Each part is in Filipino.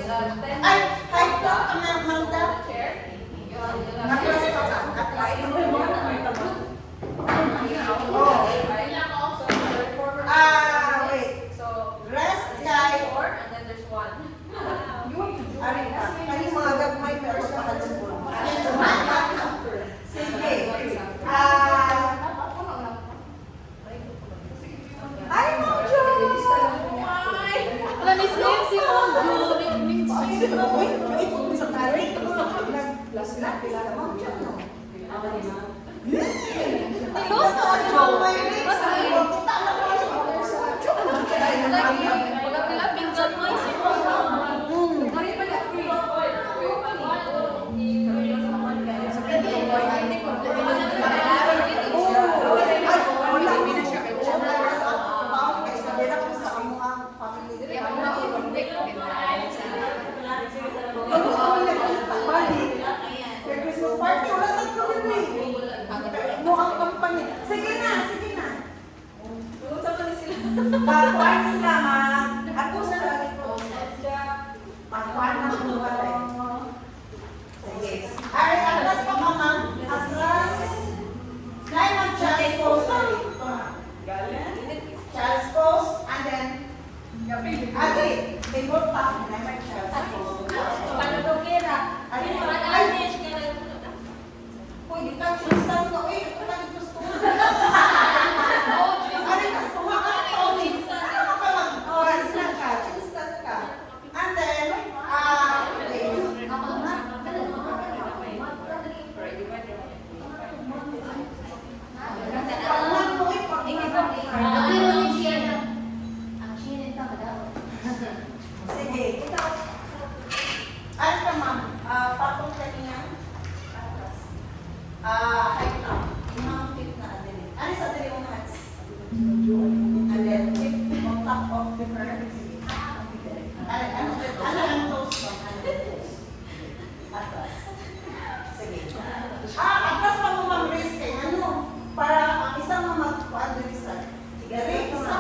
Ay, kahit po ang mangga. Naklas pa ka. Naklas pa ka. Wait. Rest guy. And then there's one. Ari ka. Kaya mga gagmay pero sa halong. Sige. Ay, Ma'am Jo! Wala, miss name si Ma'am Jo. Uy, sa tarik. Plus na, pila na Ma'am Jo, no? Close na ako, Jo. Kita na ko sa Jo. Wala pila, pinggan mo si Ma'am Jo. Sige na, sige na. Pagkuhan sila, ma'am. Ako sa ito. Pagkuhan na ko sige. Ay, atras pa ka, ma'am. Atras. Kaya mag-child's pose. Child's pose. And then, agree. Table pa. Kaya mag-child's pose. Ay, pwede ka, choose lang ko. Uy, ito lang gusto mo. Ay, gusto mo ka, Tony. Ano ka lang? Choose lang ka. Choose lang ka. And then, sige. Ano ka, ma'am? Patong ka niya. Height lang. Mga feet na din. Ano sa din yung hats? And then, feet on top of the bird. Ano ang toes mo? Atlas. Sige. Atlas pa mo mag-raise kayo. Ano? Para ang isang mag-kuan din isa. Sige, isa.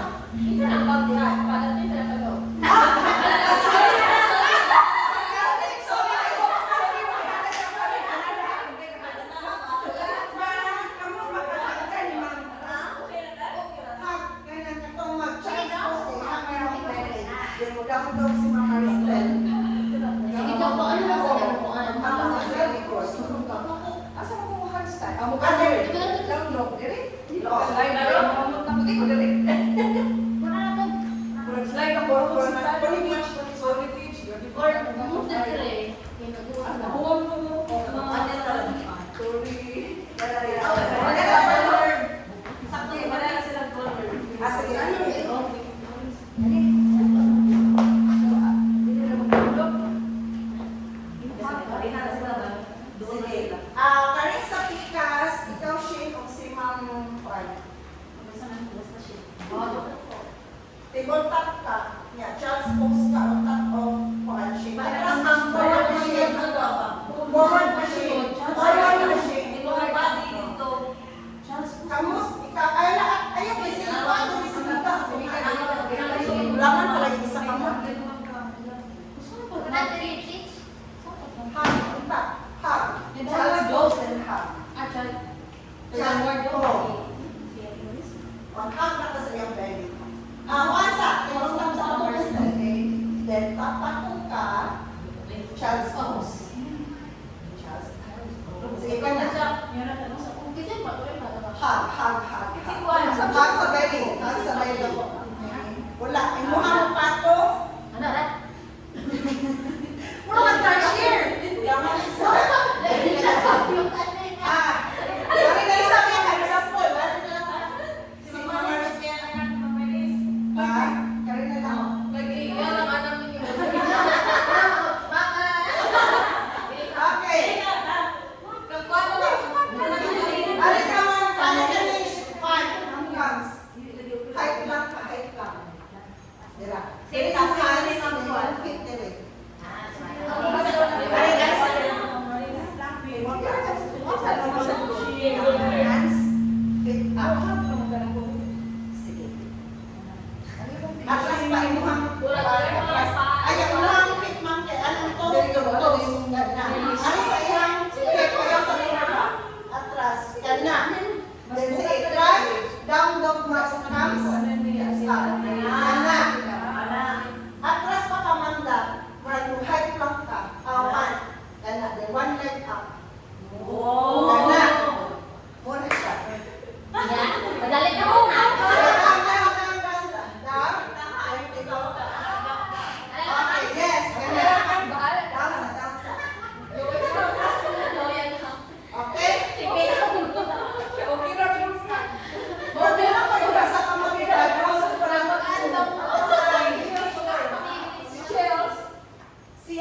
Karin sa pikas, ikaw Shane o si Ma'am Juan. Table top ka. Yeah, child's pose ka on top of Juan Shane. Forward na Shane. Forward na Shane. Forward na Shane. Kamus, ikaw, ayaw kasi ikaw, ano kasi ikaw. Ulangan pala yung isa ka mo. Hug, punta. Hug. Child's pose and hug. Child's pose. Hug na kasi yung belly. Wansa, yung sa first day. Then, tatakong ka. Child's pose. Sige ka na. Hug. Hug sa belly. Hug sa belly. Wala. Yung mukha mo pato. Wala mag-cashier. Yaman isa. Sorry na isa kaya nag-example. Si Mama Riz kaya na Mama Riz. Karin na lang. Okay. Alis ka man. Kaya ka na yung five. Ang lungs. Height lang. Dira. Sige, kasi alis ang buwan.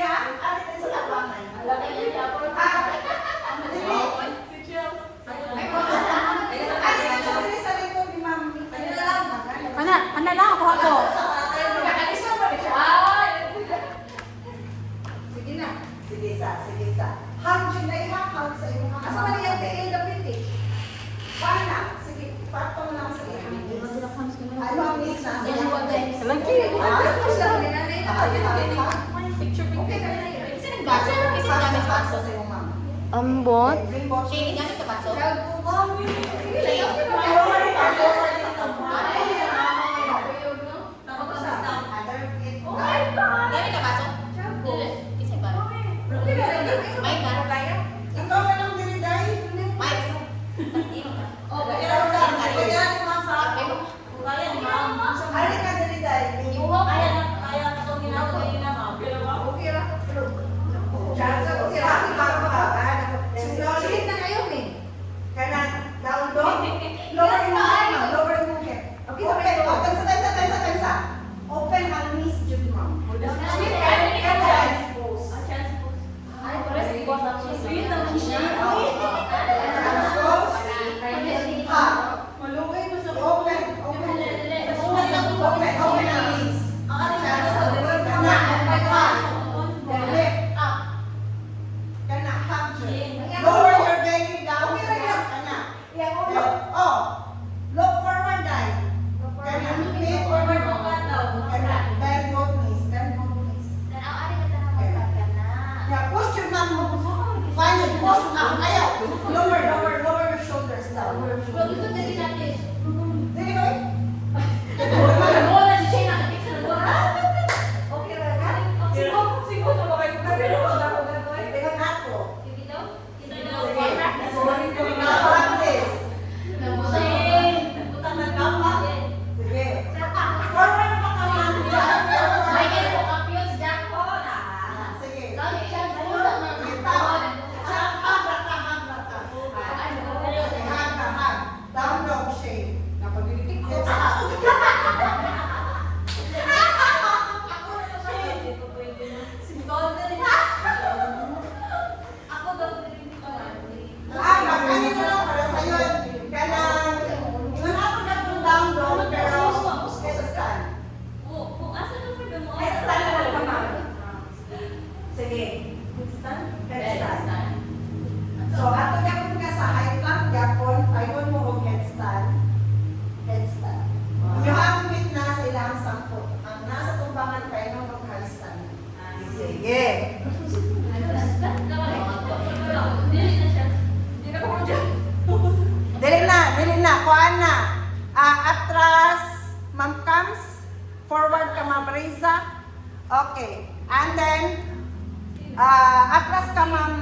niya, ano din sa labangan? Laki niya siya po. Si Chels. Ana lang ako ako. Sige na. Sige sa. Hug yun na ihahag sa iyong mga Asa man yung tingin dapit eh? Paano na? Sige, pato mo lang sa iyong Ano ang miss na? Lagi. Tapos lang din nanay na. Picture. Okay na yun. Kasi nagbaso. Kasi nagamit baso. sa iyong mama. Ambot. Bring both. Shane, gamit ka baso? Child po, mami. Sa'yo? Other kid. Gamit ka baso? Dili. Kasi ba? May ka? Ikaw ka lang dili dahil. May. Tantino ka. Ano ka dili dahil? Okay ra. Child sa okay ra. Sige na kayo eh. Kana down dog. Lower yung head. Lower yung head. Okay, Open. okay. Oh, tansa. Open ang knees, Judy ma'am. Lower your shoulders down. Dili ko eh. Okay ra ka? Tingnan nato. Sige. Forward pa ka man. Sige. Down dog shape. It's up. Magkano na lang para sa'yo. Kanang, yun ako na kung down dog, pero headstand. Headstand na lang ka, ma'am. Sige. Headstand. So, ato gapon ka sa high plank gapon, ayun mo og headstand. Headstand. Yung ang fit na sa ilang sampo. Ang nasa tumbangan kayo ng mag-handstand. Sige. Dili na. Kuhaan na. Atras, Ma'am Cams. Forward ka, Ma'am Riza. Okay. And then, atras ka, Ma'am.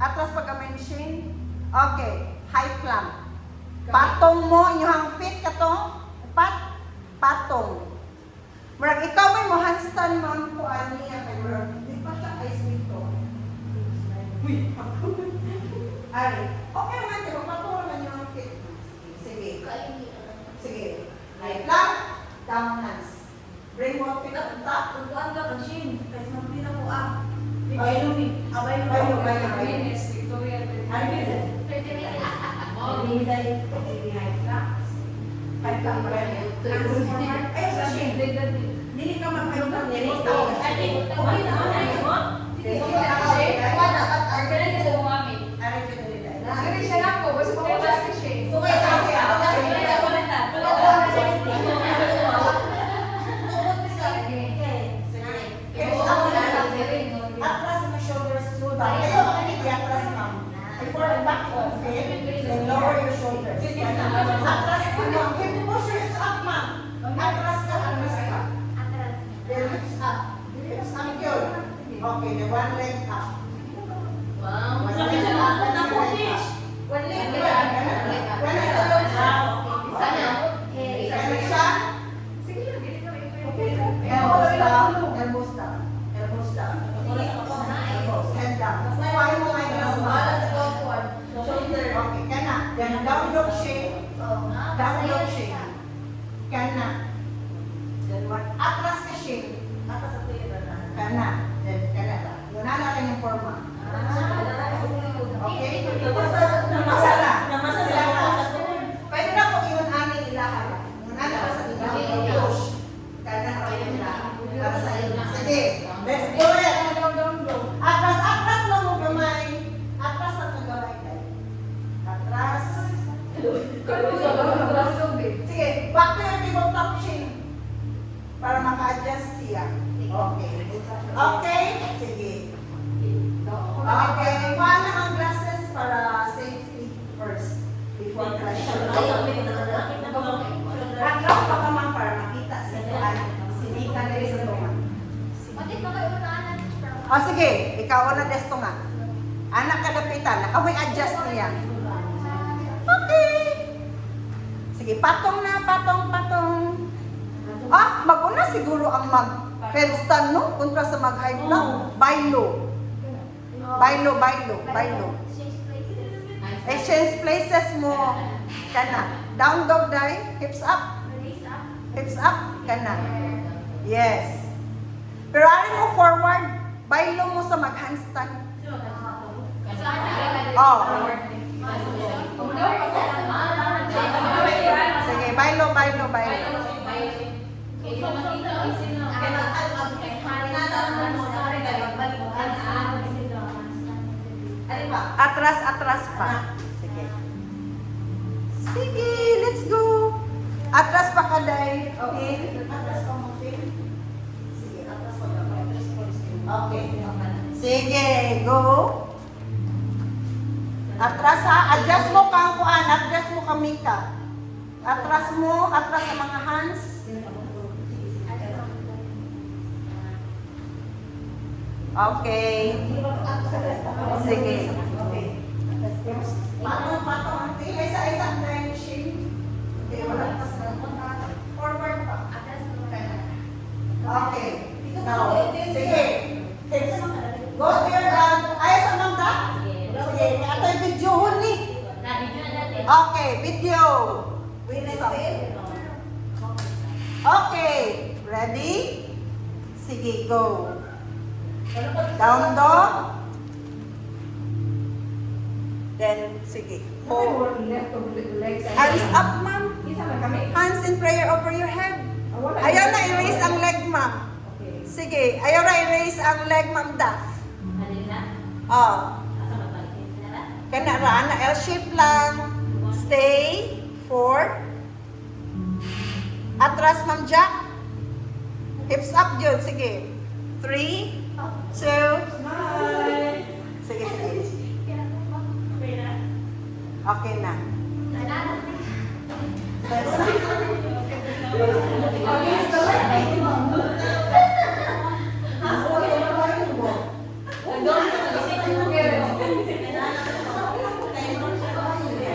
Atras pa ka, Ma'am Shane. Okay. High plank. Patong mo, inyong fit ka to. Patong. Murag ikaw may mo handstand, Ma'am, kuhaan niya. Murag, di pa siya ice nito. Uy, Ari, okay naman, di ba? Patong naman yung fit. Sige. High plank, down hands. Bring mo fit at the top. Dili ka magkaroon ng atras mo shoulders through back. Kayo makinig atras, ma'am. Before the back of it, then lower your shoulders. Atras mo, ma'am. Push your hips up, ma'am. Atras ka. Then hips up. Hips up yun. Okay, the one leg up. Wow. One leg up. One leg up. One leg up. Sana. Sana siya. Elbows down. Elbows down. Elbows down. Elbows. Head down. Paano mo ngayon ang shoulder. Okay, kana. Then down dog shape. Down dog shape. Kana. Then what? Atras ka shape. Kana. Then kana. forma. Okay? Namasala. Pwede na po yun ani ilahan. Ano ba sa ilahan? Push. Kaya na ilahan. Para sa iyo. Sige. Let's do it. Atras lang mo gamay. Atras lang mo gamay. Atras. Sige. Back to your tabletop chin. Para maka-adjust siya. Okay. Okay? Sige. Okay. Paano ang glasses para safety first? Before crushing. Atras pa ka man para makita si Tuhan. Sinika na rin sa Tuhan. O sige, ikaw na desto nga. Anak kadapitan, nakamoy adjust niya. Okay. Sige, patong na, patong. Maguna siguro ang mag-headstand, no? Kontra sa mag-high block. Bailo. Exchange places mo. Kana. Down dog die. Hips up. Kana. Yes. Pero ano mo forward. Bailo mo sa mag-handstand. Oh. Sige, bailo. Atras pa. Sige, let's go. Atras pa ka, Day. Okay. Atras pa mo, Pin. Sige, atras pa ka. Okay. Sige, go. Atras ha. Adjust mo kang kuan. Adjust mo kami ka. Atras mo. Atras sa mga hands. Okay. Sige. Okay. Patong. Isa-isang dimension. Okay, wala pa sa forward pa. Okay. Now, sige. Go to your ayos ang mangda? Sige. Ito yung video ni. Okay, video. Wait, okay. Ready? Sige, go. Down dog. Then, sige. Hold. Hands up, ma'am. Hands in prayer over your head. Ayaw na erase ang leg, ma'am. Sige. Ayaw na erase ang leg, ma'am, Daf. Oh. Kana ra na L-shape lang. Stay. 4. Atras, ma'am, Jack. Hips up, yun. Sige. 3, 2. Sige. Okay na.